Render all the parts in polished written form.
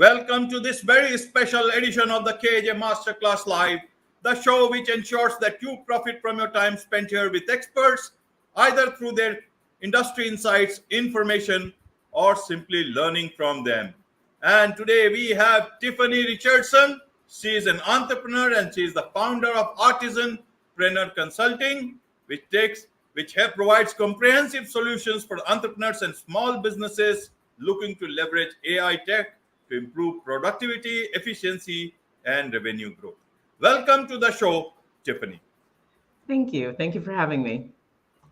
Welcome to this very special edition of the KJ Masterclass Live, the show which ensures that you profit from your time spent here with experts, either through their industry insights, information, or simply learning from them. And today we have Tiffany Richardson. She is an entrepreneur and she is the founder of Artisan-Preneur Consulting, which provides comprehensive solutions for entrepreneurs and small businesses looking to leverage AI tech to improve productivity, efficiency, and revenue growth. Welcome to the show, Tiffany. Thank you. Thank you for having me.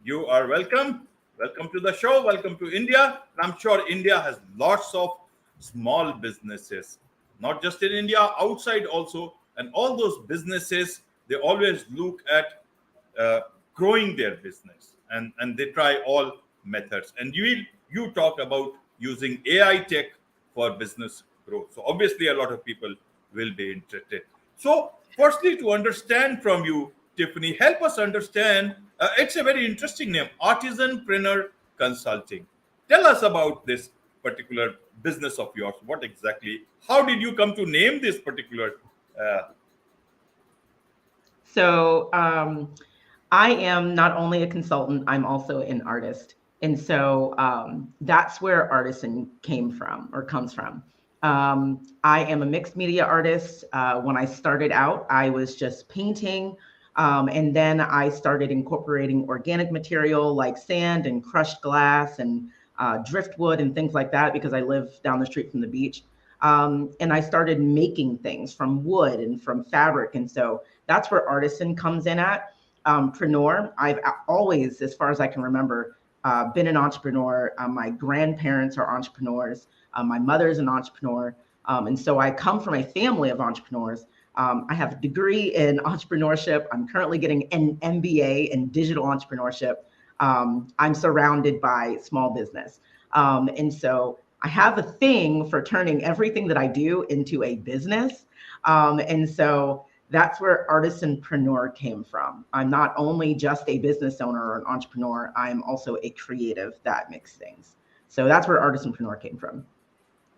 You are welcome. Welcome to the show. Welcome to India. I'm sure India has lots of small businesses, not just in India, outside also. And all those businesses, they always look at growing their business and they try all methods. And you talk about using AI tech for business growth. So obviously a lot of people will be interested. So firstly, to understand from you, Tiffany, help us understand, it's a very interesting name, Artisan-Preneur Consulting. Tell us about this particular business of yours. What exactly, how did you come to name this particular? I am not only a consultant, I'm also an artist. And so that's where Artisan came from or comes from. I am a mixed media artist. When I started out, I was just painting. And then I started incorporating organic material like sand and crushed glass and driftwood and things like that because I live down the street from the beach. And I started making things from wood and from fabric. And so that's where Artisan comes in at. Preneur, I've always, as far as I can remember, been an entrepreneur. My grandparents are entrepreneurs. My mother's an entrepreneur. And so I come from a family of entrepreneurs. I have a degree in entrepreneurship. I'm currently getting an MBA in digital entrepreneurship. I'm surrounded by small business. And so I have a thing for turning everything that I do into a business. And so that's where Artisan-Preneur came from. I'm not only just a business owner or an entrepreneur, I'm also a creative that makes things. So that's where Artisan-Preneur came from.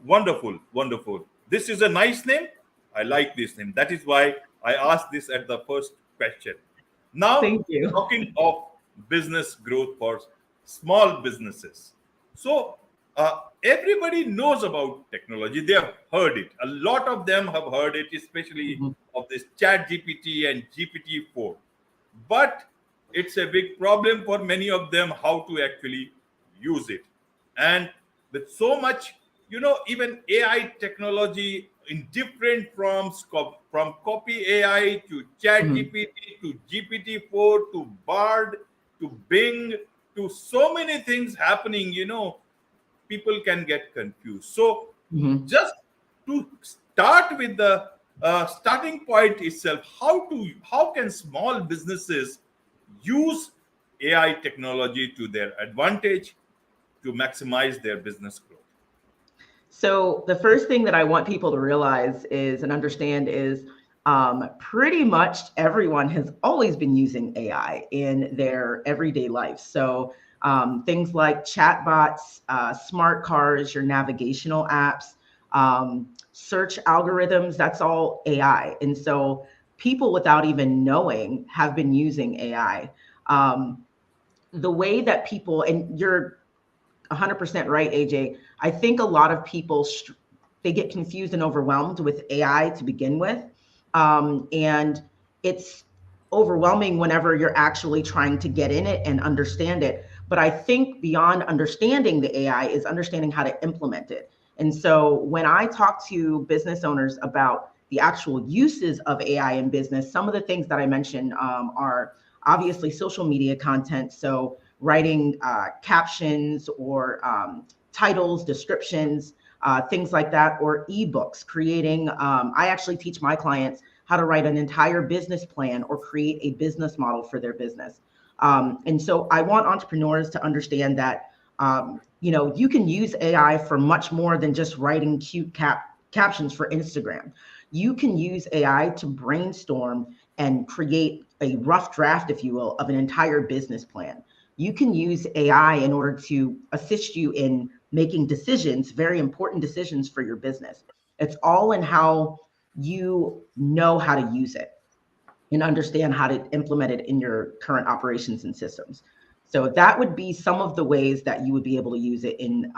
Wonderful, wonderful. This is a nice name. I like this name. That is why I asked this at the first question. Now, Thank you. Talking of business growth for small businesses. So everybody knows about technology. They have heard it. A lot of them have heard it, especially of this Chat GPT and GPT-4. But it's a big problem for many of them how to actually use it. And with so much, even AI technology in different forms, from copy AI to Chat GPT to GPT-4 to Bard to Bing to so many things happening, people can get confused. So just to start with the starting point itself, how can small businesses use AI technology to their advantage to maximize their business growth? So the first thing that I want people to realize is and understand is pretty much everyone has always been using AI in their everyday life. So things like chatbots, smart cars, your navigational apps, search algorithms, that's all AI. And so people without even knowing have been using AI. The way that people, and you're 100% right, AJ. I think a lot of people, they get confused and overwhelmed with AI to begin with. And it's overwhelming whenever you're actually trying to get in it and understand it. But I think beyond understanding the AI is understanding how to implement it. And so when I talk to business owners about the actual uses of AI in business, some of the things that I mentioned are obviously social media content. So writing captions or titles, descriptions, things like that, or ebooks, creating, I actually teach my clients how to write an entire business plan or create a business model for their business. And so I want entrepreneurs to understand that, you can use AI for much more than just writing cute captions for Instagram. You can use AI to brainstorm and create a rough draft, if you will, of an entire business plan. You can use AI in order to assist you in making decisions, very important decisions for your business. It's all in how you know how to use it and understand how to implement it in your current operations and systems. So that would be some of the ways that you would be able to use it in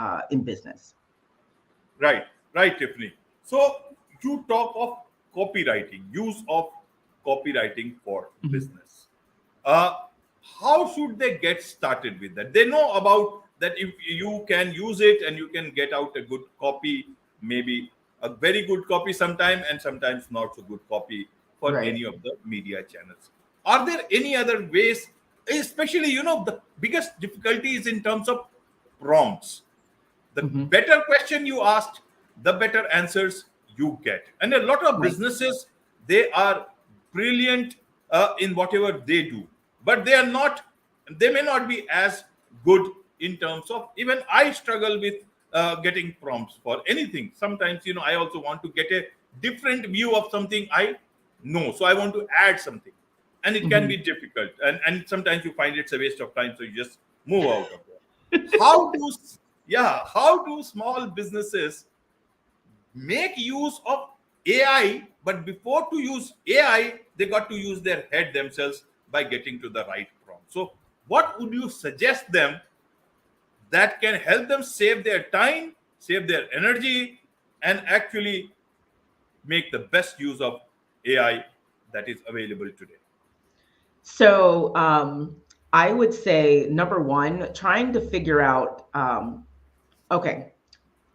business. Right, right, Tiffany. So you talk of copywriting, use of copywriting for Mhm. business. Uh, how should they get started with that? They know about that if you can use it and you can get out a good copy, maybe a very good copy sometime and sometimes not so good copy for Right. any of the media channels. Are there any other ways, especially, the biggest difficulty is in terms of prompts. The Hmm. better question you asked, the better answers you get. And a lot of Right. businesses, they are brilliant in whatever they do, but they may not be as good in terms of, even I struggle with getting prompts for anything. Sometimes, I also want to get a different view of something I know. So I want to add something. And it can Hmm. be difficult. And sometimes you find it's a waste of time. So you just move out of there. How do how do small businesses make use of AI? But before to use AI, they got to use their head themselves by getting to the right prompt. So what would you suggest them that can help them save their time, save their energy, and actually make the best use of AI that is available today? So I would say number one, trying to figure out, okay,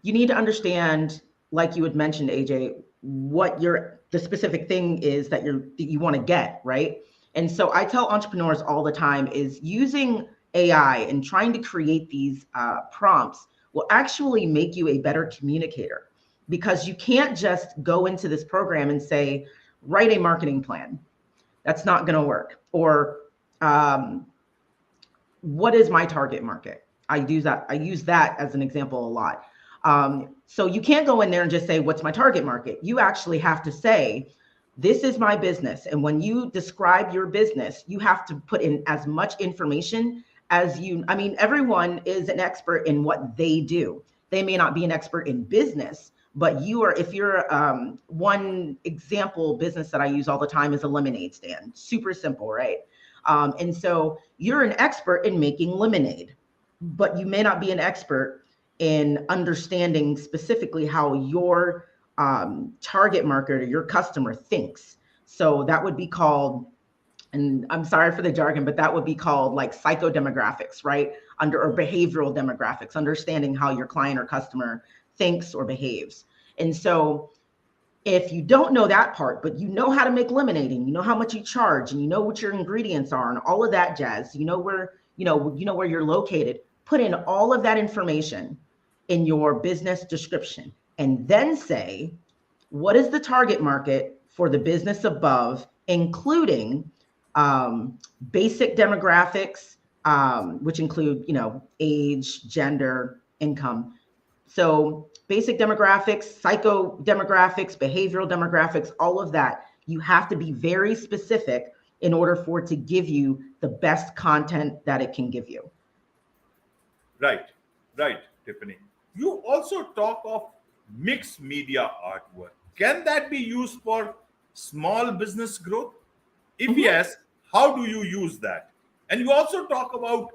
you need to understand, like you had mentioned, AJ, what the specific thing is that you want to get, right? And so I tell entrepreneurs all the time is using AI and trying to create these prompts will actually make you a better communicator, because you can't just go into this program and say, write a marketing plan. That's not going to work. Or um, what is my target market? I use that as an example a lot. So you can't go in there and just say, what's my target market? You actually have to say, this is my business. And when you describe your business, you have to put in as much information as I mean, everyone is an expert in what they do. They may not be an expert in business, but if you're one example business that I use all the time is a lemonade stand. Super simple, right? And so you're an expert in making lemonade, but you may not be an expert in understanding specifically how your target market or your customer thinks. So that would be called, and I'm sorry for the jargon, but that would be called like psychodemographics, right? Or behavioral demographics, understanding how your client or customer thinks or behaves. And so if you don't know that part, but you know how to make lemonade and you know how much you charge and you know what your ingredients are and all of that jazz, you know where you're located, put in all of that information in your business description and then say, what is the target market for the business above, including basic demographics, which include, age, gender, income. So basic demographics, psycho demographics, behavioral demographics, all of that, you have to be very specific in order for it to give you the best content that it can give you. Right, right, Tiffany. You also talk of mixed media artwork. Can that be used for small business growth? If Mhm. yes, how do you use that? And you also talk about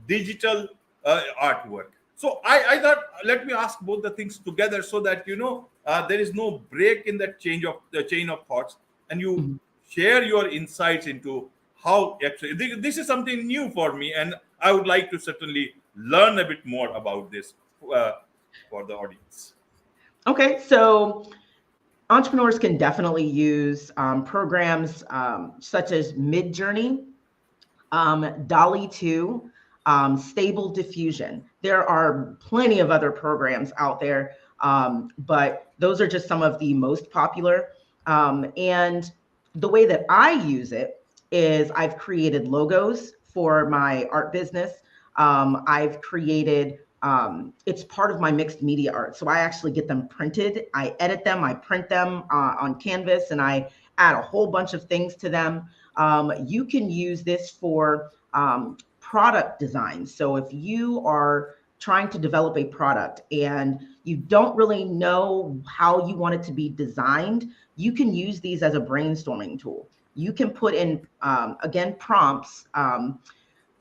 digital artwork. So I thought, let me ask both the things together so that there is no break in that chain of thoughts, and you Mhm. share your insights into how actually this is something new for me, and I would like to certainly learn a bit more about this uh, for the audience. Okay, so entrepreneurs can definitely use programs such as Midjourney, Dolly 2, Stable Diffusion. There are plenty of other programs out there, but those are just some of the most popular. And the way that I use it is I've created logos for my art business. I've created, it's part of my mixed media art. So I actually get them printed, I edit them, I print them on Canvas, and I add a whole bunch of things to them. You can use this for product design. So if you are trying to develop a product and you don't really know how you want it to be designed, you can use these as a brainstorming tool. You can put in, again, prompts.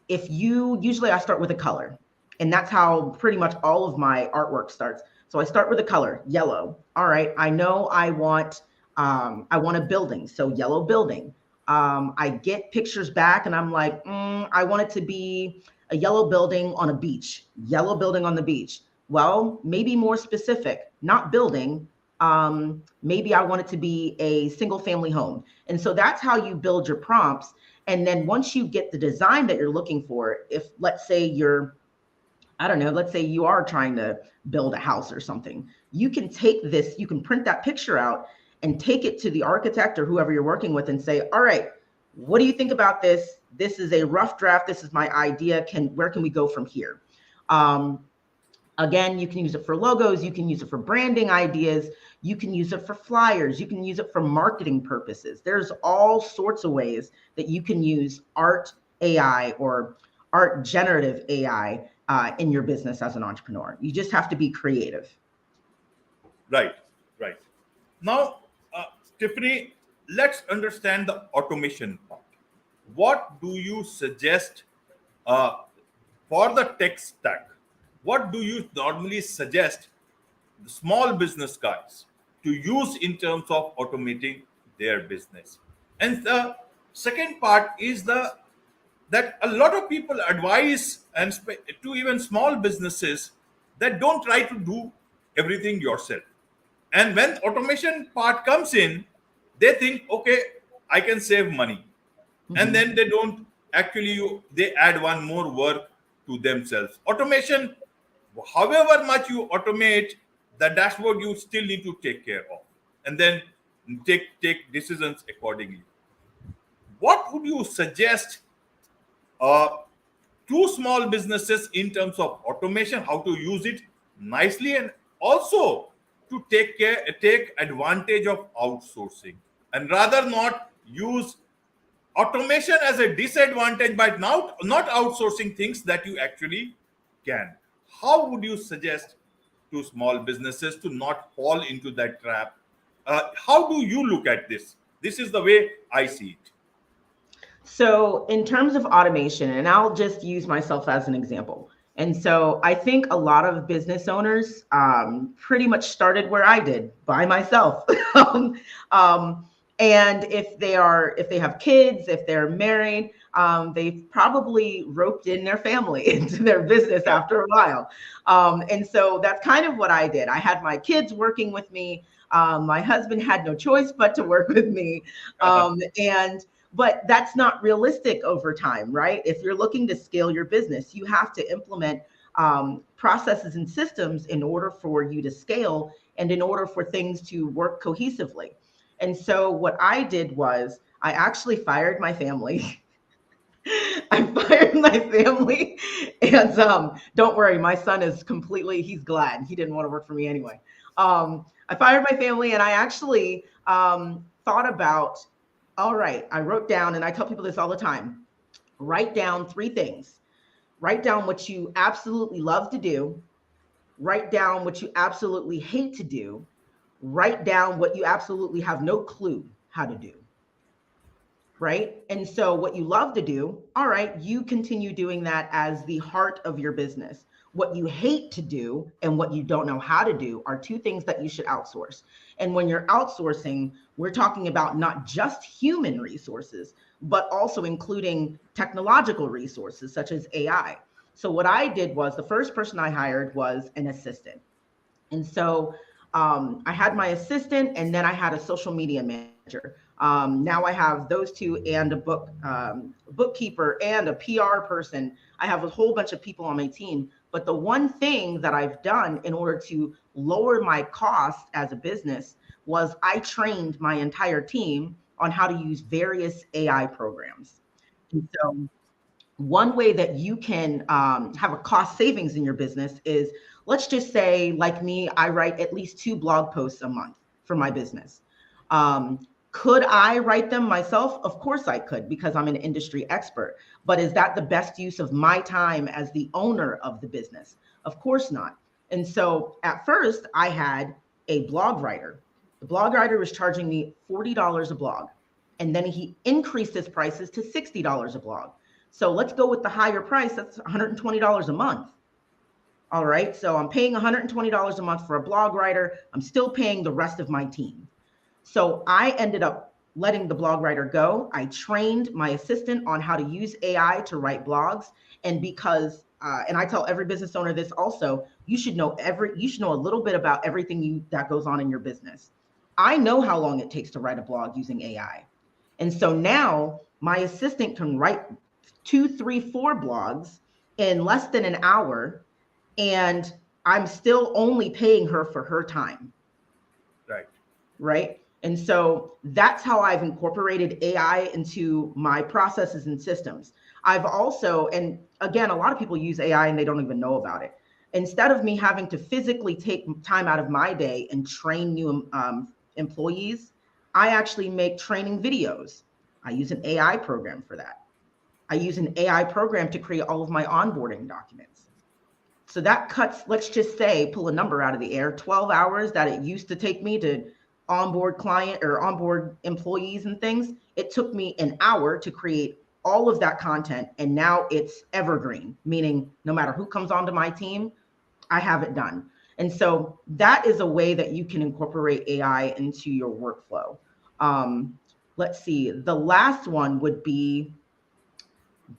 Usually I start with a color, and that's how pretty much all of my artwork starts. So I start with a color, yellow. All right, I know I want a building, so yellow building. I get pictures back and I'm like, I want it to be a yellow building on a beach, yellow building on the beach. Well, maybe more specific, not building. Maybe I want it to be a single family home. And so that's how you build your prompts. And then once you get the design that you're looking for, if let's say let's say you are trying to build a house or something, you can take this, you can print that picture out and take it to the architect or whoever you're working with and say, all right, what do you think about this? This is a rough draft. This is my idea. Where can we go from here? Again, you can use it for logos. You can use it for branding ideas. You can use it for flyers. You can use it for marketing purposes. There's all sorts of ways that you can use art AI or art generative AI in your business as an entrepreneur. You just have to be creative. Right. Now, Tiffany, let's understand the automation part. What do you suggest for the tech stack? What do you normally suggest the small business guys to use in terms of automating their business? And the second part is that a lot of people advise to even small businesses that don't try to do everything yourself. And when automation part comes in, they think, okay, I can save money. Mm-hmm. And then they don't they add one more work to themselves. Automation, however much you automate, the dashboard you still need to take care of and then take decisions accordingly. What would you suggest to small businesses in terms of automation, how to use it nicely, and also to take advantage of outsourcing, and rather not use automation as a disadvantage by not outsourcing things that you actually can? How would you suggest to small businesses to not fall into that trap? How do you look at this? This is the way I see it. So in terms of automation, and I'll just use myself as an example. And so I think a lot of business owners pretty much started where I did, by myself. And if they have kids, if they're married, they've probably roped in their family into their business after a while. And so that's kind of what I did. I had my kids working with me. My husband had no choice but to work with me. But that's not realistic over time, right? If you're looking to scale your business, you have to implement processes and systems in order for you to scale and in order for things to work cohesively. And so what I did was I actually fired my family. I fired my family, and don't worry, my son is he's glad. He didn't want to work for me anyway. I fired my family, and I actually thought about, all right, I wrote down, and I tell people this all the time, write down 3 things. Write down what you absolutely love to do. Write down what you absolutely hate to do. Write down what you absolutely have no clue how to do. Right? And so what you love to do, all right, you continue doing that as the heart of your business. What you hate to do and what you don't know how to do are 2 things that you should outsource. And when you're outsourcing, we're talking about not just human resources, but also including technological resources such as AI. So what I did was the first person I hired was an assistant. And so I had my assistant, and then I had a social media manager. Now I have those 2 and a bookkeeper and a PR person. I have a whole bunch of people on my team. But the one thing that I've done in order to lower my cost as a business was I trained my entire team on how to use various AI programs. And so one way that you can have a cost savings in your business is, let's just say, like me, I write at least 2 blog posts a month for my business. Could I write them myself? Of course I could, because I'm an industry expert. But is that the best use of my time as the owner of the business? Of course not. And so at first I had a blog writer. The blog writer was charging me $40 a blog. And then he increased his prices to $60 a blog. So let's go with the higher price. That's $120 a month. All right. So I'm paying $120 a month for a blog writer. I'm still paying the rest of my team. So I ended up letting the blog writer go. I trained my assistant on how to use AI to write blogs. And because, and I tell every business owner this also, you should know a little bit about everything that goes on in your business. I know how long it takes to write a blog using AI. And so now my assistant can write 2, 3, 4 blogs in less than an hour, and I'm still only paying her for her time. Right. And so that's how I've incorporated AI into my processes and systems. I've also, and again, a lot of people use AI and they don't even know about it. Instead of me having to physically take time out of my day and train new employees, I actually make training videos. I use an AI program for that. I use an AI program to create all of my onboarding documents. So that cuts, let's just say, pull a number out of the air, 12 hours that it used to take me to onboard client or onboard employees and things. It took me an hour to create all of that content. And now it's evergreen, meaning no matter who comes onto my team, I have it done. And so that is a way that you can incorporate AI into your workflow. Let's see, the last one would be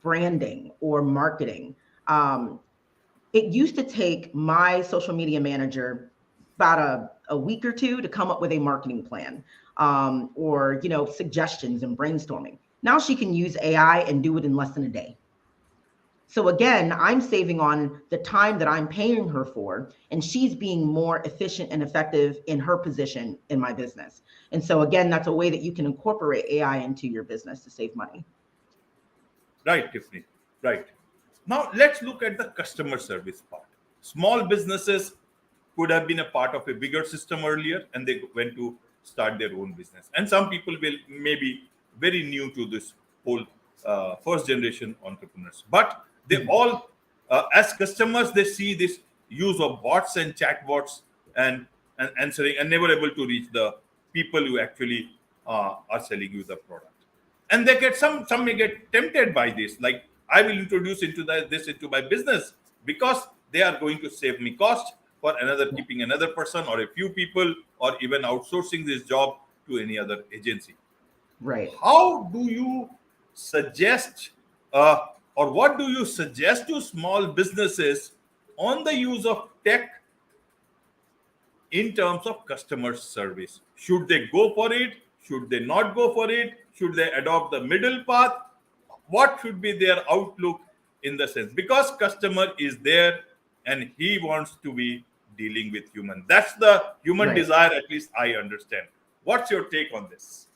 branding or marketing. It used to take my social media manager about a week or two to come up with a marketing plan, or, suggestions and brainstorming. Now she can use AI and do it in less than a day. So again, I'm saving on the time that I'm paying her for, and she's being more efficient and effective in her position in my business. And so again, that's a way that you can incorporate AI into your business to save money. Right, Tiffany. Right. Now let's look at the customer service part. Small businesses could have been a part of a bigger system earlier, and they went to start their own business. And some people will maybe very new to this whole first generation entrepreneurs, but they all, as customers, they see this use of bots and chatbots and answering, and never able to reach the people who actually are selling you the product. And they get some may get tempted by this, like, I will introduce this into my business because they are going to save me cost for keeping another person or a few people, or even outsourcing this job to any other agency. Right. How do you suggest, or what do you suggest to small businesses on the use of tech in terms of customer service? Should they go for it? Should they not go for it? Should they adopt the middle path? What should be their outlook in the sense? Because customer is there and he wants to be dealing with human. That's the human desire, at least I understand. What's your take on this?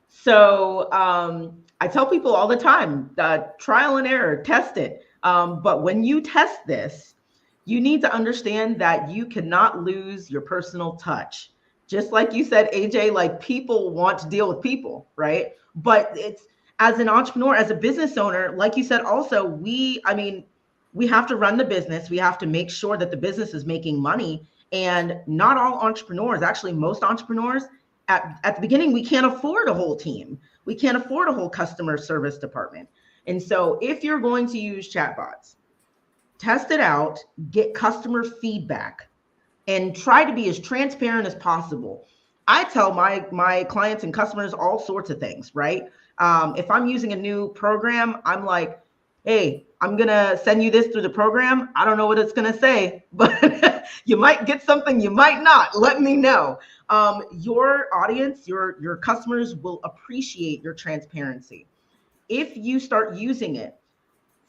So I tell people all the time, trial and error, test it. But when you test this, you need to understand that you cannot lose your personal touch. Just like you said, AJ, like, people want to deal with people, right? But it's, as an entrepreneur, as a business owner, like you said, also, we have to run the business. We have to make sure that the business is making money. And not all entrepreneurs, actually most entrepreneurs, at the beginning, we can't afford a whole team. We can't afford a whole customer service department. And so if you're going to use chatbots, test it out, get customer feedback, and try to be as transparent as possible. I tell my clients and customers all sorts of things, right? If I'm using a new program, I'm like, hey, I'm going to send you this through the program. I don't know what it's going to say, but you might get something, you might not. Let me know. Your audience, your customers will appreciate your transparency. If you start using it,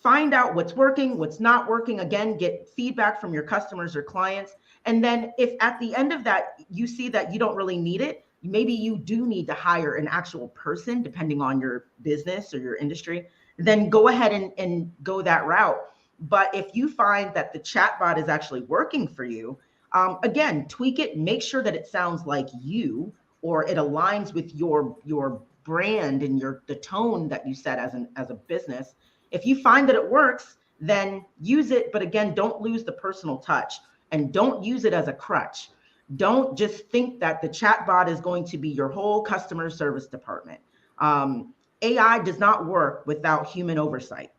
find out what's working, what's not working. Again, get feedback from your customers or clients. And then if at the end of that, you see that you don't really need it, maybe you do need to hire an actual person, depending on your business or your industry, then go ahead and go that route. But if you find that the chatbot is actually working for you, again, tweak it, make sure that it sounds like you, or it aligns with your brand and the tone that you set as a business. If you find that it works, then use it. But again, don't lose the personal touch and don't use it as a crutch. Don't just think that the chatbot is going to be your whole customer service department. AI does not work without human oversight,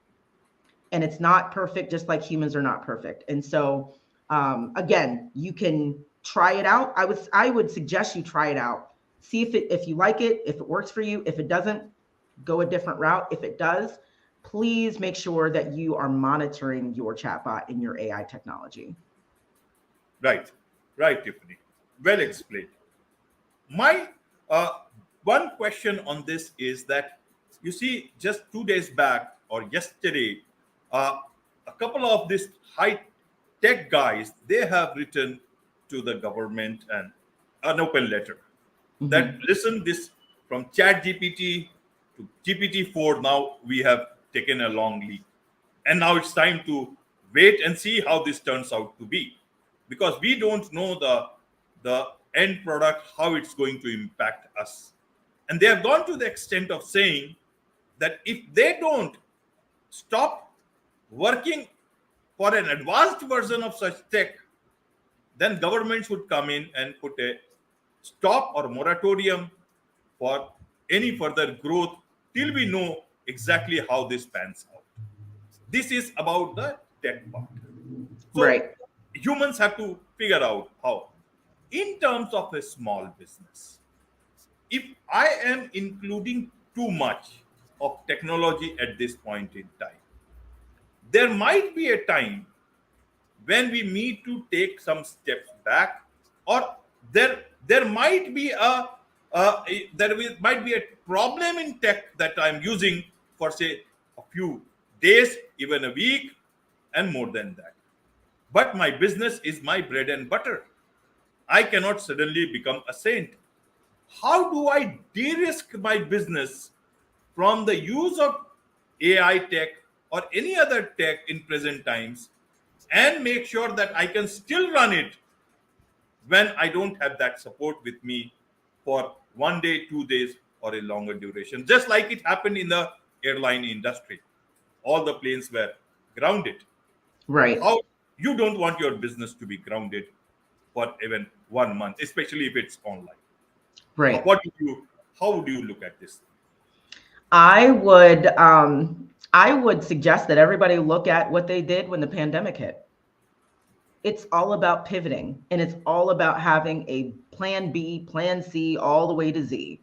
and it's not perfect, just like humans are not perfect. And so, again, you can try it out. I would suggest you try it out. See if you like it, if it works for you. If it doesn't, go a different route. If it does, please make sure that you are monitoring your chatbot and your AI technology. Right, right, Tiffany. Well explained. My one question on this is that you see, just 2 days back or yesterday, a couple of these high tech guys, they have written to the government and an open letter that listen, this from chat GPT to GPT-4, now we have taken a long leap, and now it's time to wait and see how this turns out to be, because we don't know the end product, how it's going to impact us. And they have gone to the extent of saying that if they don't stop working for an advanced version of such tech, then government should come in and put a stop or moratorium for any further growth till we know exactly how this pans out. This is about the tech part. So Right. humans have to figure out how. In terms of a small business, if I am including too much of technology at this point in time, there might be a time when we need to take some steps back, or there might be might be a problem in tech that I'm using for, say, a few days, even a week, and more than that. But my business is my bread and butter. I cannot suddenly become a saint. How do I de-risk my business from the use of AI tech or any other tech in present times, and make sure that I can still run it when I don't have that support with me for 1 day, 2 days, or a longer duration? Just like it happened in the airline industry, all the planes were grounded. Right. How you don't want your business to be grounded for even 1 month, especially if it's online. Right. How would you look at this? I would suggest that everybody look at what they did when the pandemic hit. It's all about pivoting, and it's all about having a plan B, plan C, all the way to Z.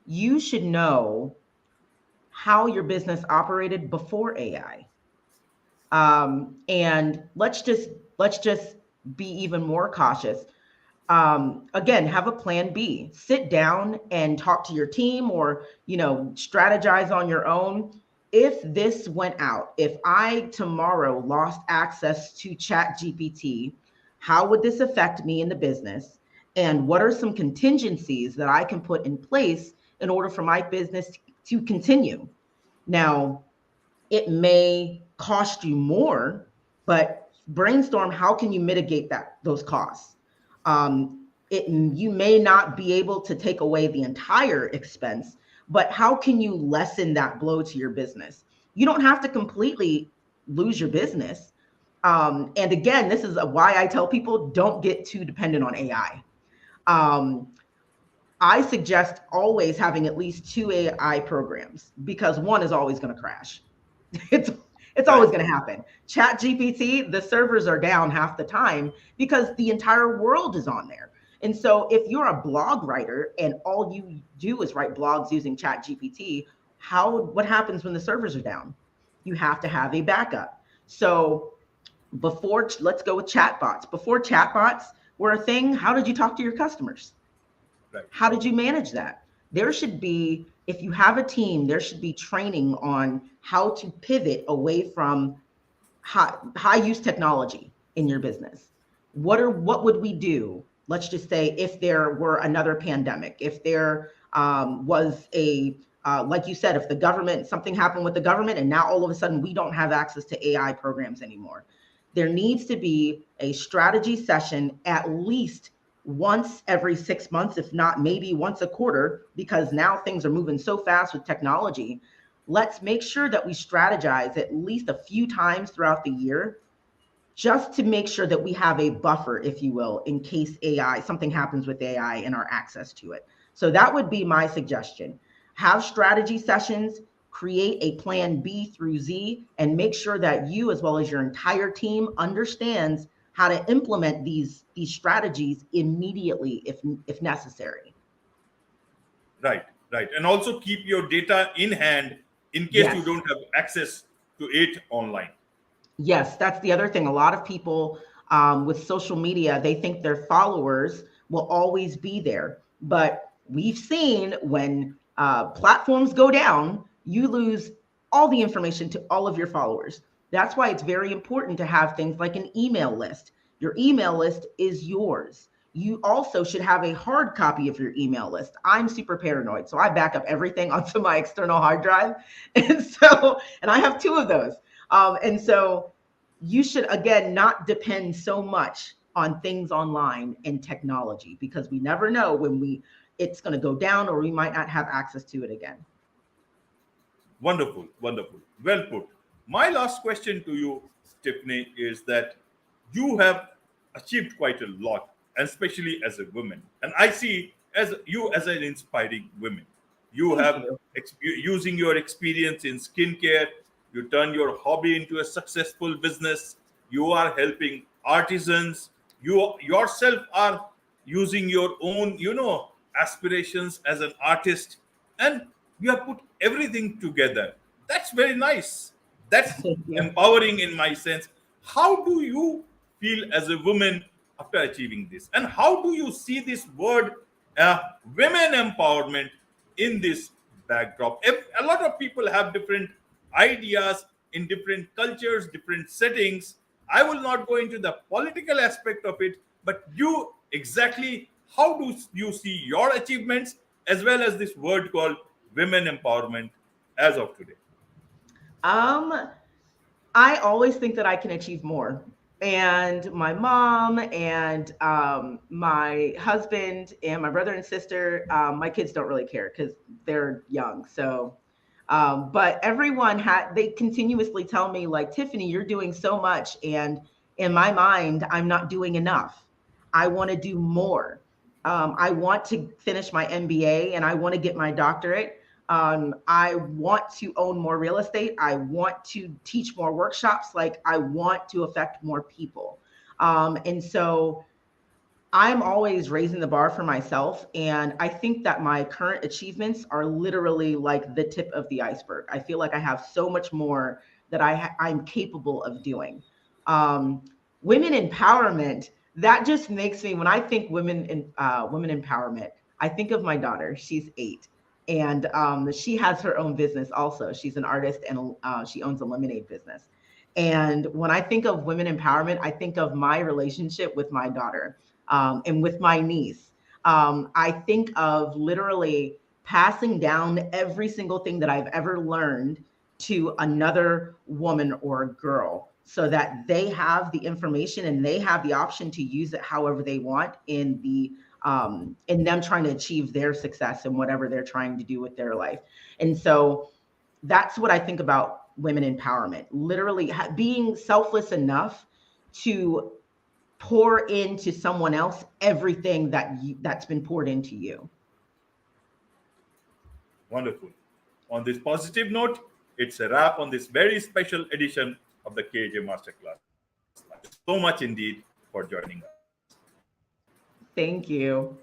You should know how your business operated before AI. And let's just be even more cautious. Again, have a plan B. Sit down and talk to your team, or strategize on your own. If this went out, if I tomorrow lost access to Chat GPT, how would this affect me in the business? And what are some contingencies that I can put in place in order for my business to continue? Now, it may cost you more, but brainstorm, how can you mitigate those costs? You may not be able to take away the entire expense, but how can you lessen that blow to your business? You don't have to completely lose your business. And again, this is why I tell people, don't get too dependent on AI. I suggest always having at least 2 AI programs, because one is always going to crash. It's always going to happen. Chat GPT, the servers are down half the time because the entire world is on there. And so if you're a blog writer and all you do is write blogs using Chat GPT, what happens when the servers are down? You have to have a backup. So let's go with chatbots. Before chatbots were a thing, how did you talk to your customers? Right. How did you manage that? There should be, if you have a team, there should be training on how to pivot away from high use technology in your business. What would we do? Let's just say if there were another pandemic, if there was like you said, if something happened with the government and now all of a sudden we don't have access to AI programs anymore. There needs to be a strategy session at least once every 6 months, if not maybe once a quarter, because now things are moving so fast with technology. let's make sure that we strategize at least a few times throughout the year, just to make sure that we have a buffer, if you will, in case something happens with AI and our access to it. So that would be my suggestion. Have strategy sessions, create a plan B through Z, and make sure that you, as well as your entire team, understands how to implement these strategies immediately if necessary. Right, right. And also keep your data in hand in case you Yes. don't have access to it online. Yes, that's the other thing. A lot of people with social media, they think their followers will always be there. But we've seen when platforms go down, you lose all the information to all of your followers. That's why it's very important to have things like an email list. Your email list is yours. You also should have a hard copy of your email list. I'm super paranoid, so I back up everything onto my external hard drive. And I have two of those. And so you should, again, not depend so much on things online and technology, because we never know when it's going to go down, or we might not have access to it again. Wonderful, wonderful. Well put. My last question to you, Tiffany, is that you have achieved quite a lot, and especially as a woman. And I see as you as an inspiring woman. You Thank have you. using your experience in skincare, you turn your hobby into a successful business. You are helping artisans. You yourself are using your own, aspirations as an artist, and you have put everything together. That's very nice. That's Thank you. empowering in my sense. How do you feel as a woman after achieving this? And how do you see this word women empowerment in this backdrop? A lot of people have different ideas in different cultures, different settings. I will not go into the political aspect of it, but you exactly how do you see your achievements as well as this word called women empowerment as of today? Um, I always think that I can achieve more. And my mom and my husband and my brother and sister, my kids don't really care because they're young. So, but they continuously tell me, like, Tiffany, you're doing so much. And in my mind, I'm not doing enough. I want to do more. I want to finish my MBA and I want to get my doctorate. I want to own more real estate. I want to teach more workshops. Like, I want to affect more people. And so I'm always raising the bar for myself. And I think that my current achievements are literally like the tip of the iceberg. I feel like I have so much more that I'm capable of doing. Women empowerment, that just makes me, when I think women empowerment, I think of my daughter. She's 8. And she has her own business also. She's an artist, and she owns a lemonade business. And when I think of women empowerment, I think of my relationship with my daughter, and with my niece. I think of literally passing down every single thing that I've ever learned to another woman or girl, so that they have the information and they have the option to use it however they want in them trying to achieve their success in whatever they're trying to do with their life. And so that's what I think about women empowerment, literally being selfless enough to pour into someone else everything that's been poured into you. Wonderful. On this positive note, it's a wrap on this very special edition of the KJ Masterclass. Thank you so much indeed for joining us. Thank you.